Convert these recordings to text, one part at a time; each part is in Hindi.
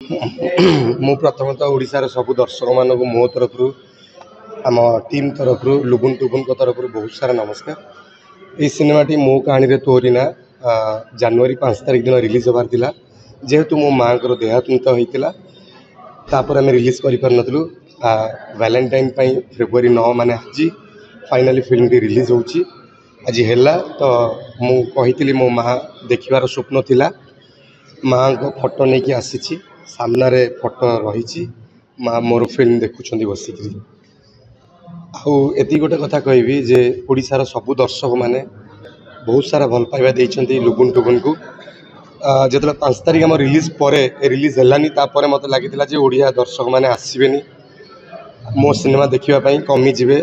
मु प्रथमतः ओडिशार सब दर्शक मानक मो तरफ आम टीम तरफ लुबुन टुबुन तरफ बहुत सारा नमस्कार। ये सिनेमाटी मो कहानी रे तोरी ना जनवरी 5 तारिख दिन रिलीज होबार थिला जेहेतु मो माँ को देहांत होता तापर आम रिलीज करूँ वैलेंटाइन फेब्रुआरी 9 माने आज फाइनाली फिल्म टी रिलीज होची आज है तो मुझे मो माँ देखार स्वप्न थिला माँ को फोटो नहीं कि आसी सामना रे फोटो रही माँ मोर फिल्म देखुं बसिक आती गोटे कथा कहबी जे ओडिशार सबु दर्शक माने बहुत सारा भल पाइबा देइछंती लुबुन टुबुन को जो 5 तारिख आम रिलीज पर रिलीज है तापर मत लगी जे ओडिया दर्शक माने आसबेनी मो सिनेमा देखापी कमी जीवे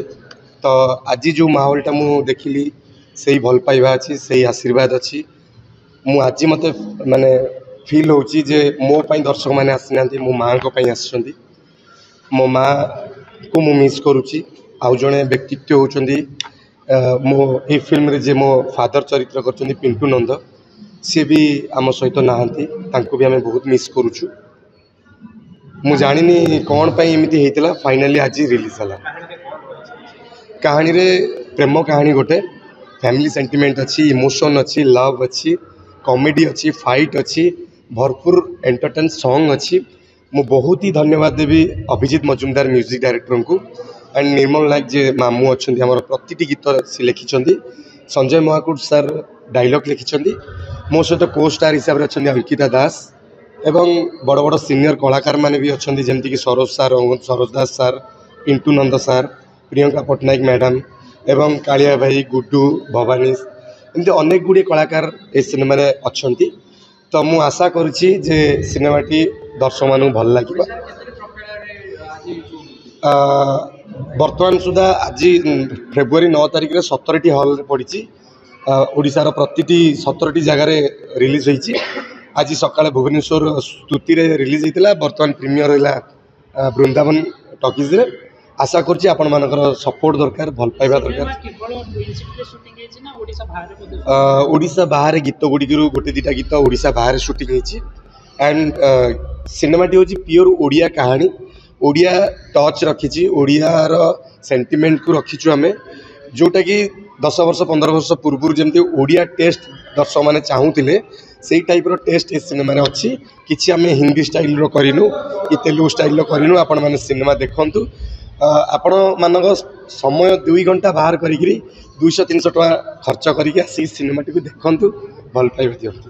तो आज जो माहौलटा मु देखिली से भल पाइबा अच्छी से आशीर्वाद अच्छी मु आज मत माने फील होची जे मो पाई दर्शक माने आसी नांती मो माँ को पाई आसी मो माँ को मु मिस करुची आउ जड़े व्यक्तित्व होचंदी मो ए फिल्म रे जे मो फादर चरित्र करचंदी पिंटू नंद सी भी आम सहित नहांती तांको भी आम बहुत मिस करुचु मु जानिनी कौन पाई एमिति हेतिला फाइनली आज रिलीज हला कहानी रे प्रेम कहानी गोटे फैमिली सेंटिमेंट अच्छी इमोशन अच्छी लव अच्छी कॉमेडी अच्छी फाइट अच्छी भरपूर एंटरटेन सॉन्ग अच्छी मु बहुत ही धन्यवाद देवी अभिजीत मजुमदार म्यूजिक डायरेक्टर को एंड निर्मल नायक जे मामू अच्छा आम प्रति गीत से लिखिं संजय महाकुट सर डायलॉग लिखिं मो सहित को स्टार हिसाब से अच्छा अंकिता दास एवं बड़ बड़ सीनियर कलाकार माने भी अच्छा जमीक सरोज सार सरोज दास सार पिंटू नंद सार प्रियंका पट्टनायक मैडम एवं कालिया भाई गुड्डू भवानी एमती अनेक गुड़े कलाकार ए सिनेमा अच्छा तो मु आशा करुच्ची जे सिनेमाटी दर्शक मानू भल लगे बर्तमान सुधा आज फेब्रुआरी 9 तारिख रे 17टी हॉल पड़ी ओडिशार प्रति 17टी जगार रिलीज होती आज सकाଳେ भुवनेश्वर स्तुति रे रिलीज होता बर्तमान प्रीमियर है वृंदावन टॉकीज रे आशा करछि आपण मानकर सपोर्ट दरकार भल पाइबा दरकार ओडिशा बाहर गीत गुड़ी गोटे दीटा गीत ओडिशा बाहर शूटिंग होती एंड सिनेमाटी हूँ प्योर ओडिया कहानी ओडिया टच रखी ओडियार सेंटिमेंट को रखीचु आम जोटा कि 10 वर्ष 15 वर्ष पूर्व जमी ओडिया टेस्ट दर्शक मैंने चाहूले से टाइप टेस्ट ए सिनेमा अच्छी किसी आम हिंदी स्टाइल करूँ कि तेलुगु स्टाइल करूँ आपण मैंने सिनेमा देखु आपण मानक समय 2 घंटा बाहर करी 200-300 टका खर्च करके आसी सिनेमाटी को देखु भल पाइबा दियंतु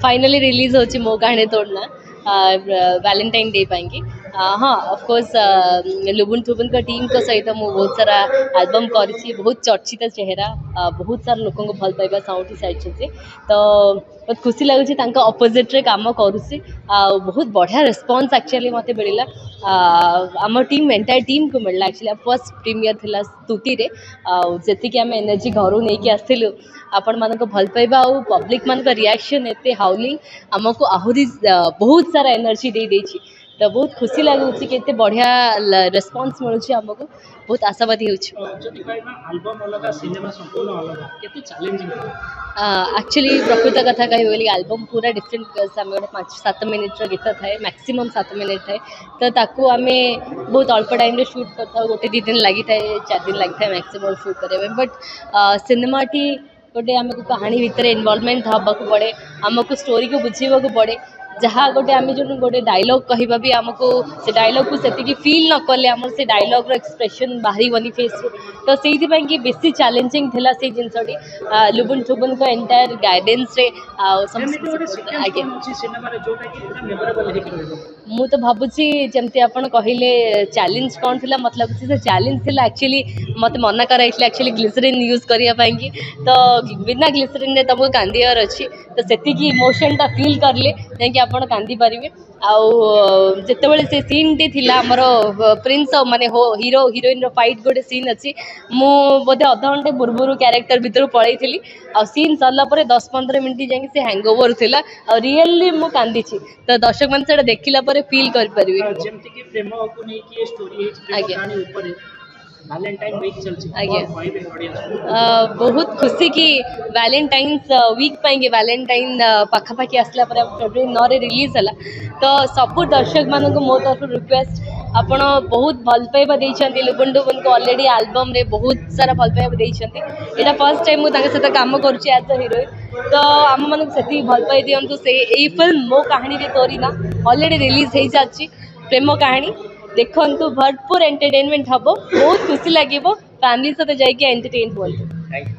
फाइनली रिलीज होची मो कहानी तोड़ना वैलेंटाइन डे पाएंगे हाँ ऑफ कोर्स लुबुन टुबुन का टीम को सहित मु बहुत सारा एल्बम करी बहुत चर्चित चेहरा बहुत सारा लोक भल पाइबा साउंड सारी तो बहुत खुशी लगुच अपोजिट रे काम करुँची बहुत बढ़िया रिस्पांस एक्चुअली मत मिलला आम टीम एंटायर टीम को मिलला एक्चुअली फर्स्ट प्रीमियर थिला स्तुति रे जी आम एनर्जी घर नहीं आसलु आपण मानक भल पाइबा आ पब्लिक मान रिएक्शन एते हाउलिंग आमको आहरी बहुत सारा एनर्जी दे देछि तो बहुत खुशी लगुच कि बढ़िया रेस्पॉन्स मिलूँ आमको बहुत आशावादी एक्चुअली प्रकृत कथा कह एल्बम पूरा डिफरेंट गोटे 5-7 मिनिट गीत थाए मैक्सिमम 7 मिनिट थाए तो ताकू आम बहुत अल्प टाइम शूट करता गोटे 2 दिन लगी था 4 दिन लगी था मैक्सिमम शूट करने बट सिनेमाटी गोटे आमको कहानी भितर इनवॉल्वमेंट हाँ पड़े आमको स्टोरी को बुझेबा पड़े जहाँ गोटे आम जो गोटे डायलॉग कहवा भी आमको से डायलॉग को से फील न कले आम से डायलॉग एक्सप्रेशन बाहर फेस तो से कि बेसी चैलेंजिंग थिला से जिनसटी लुबुन टुबुन को एंटायर गाइडेंस रे आगे मु तो भावुची जमती आप कहले चैलेंज कौन थी मत लगुच से चैलेंज थी एक्चुअली मत मना कराई एक्चुअली ग्लिसरीन यूज करने तो बिना ग्लिसरीन रे तुमको कांदियार अच्छी तो से इमोशनटा फील करले जाकि आप कांदी पारे आते से सीन टी थी आमर प्रिंस माने हो हीरो हीरोइन रो फाइट गोटे सीन अच्छी मु बोधे अध घंटे पूर्व क्यारेक्टर भीतर पलैली आ सीन सरला 10-15 मिनट जाकि से हैंगओवर थिला आ रियली मु कांदी तो दर्शक मान से देखला फील कर पारे वैलेंटाइन वीक चलची आज्ञा। और कहबे ऑडियंस बहुत खुशी कि वैलेंटाइन्स वीक पाएंगे वैलेंटाइन पाखापाखि आसला पर फेब्रुआरी 9 रे रिलीज हला तो सब दर्शक मान मो तरफ रिक्वेस्ट आपण बहुत भल पाइबा देइछंती लुबुन डुबुन को ऑलरेडी एल्बम रे बहुत सारा भल पाइबा देइछंती एटा फर्स्ट टाइम मु ताके साथ काम करूची एज अ हीरोइन तो आम मन सेती भल पाइ दियंतु से एई फिल्म मो कहानी रे तोरी ना ऑलरेडी रिलीज हेई जाची प्रेम कहानी देखंतु भरपूर एंटरटेनमेंट हबो बहुत खुशी लागिबो फैमिली साथ जाइके एंटरटेन होंतु। Thank you.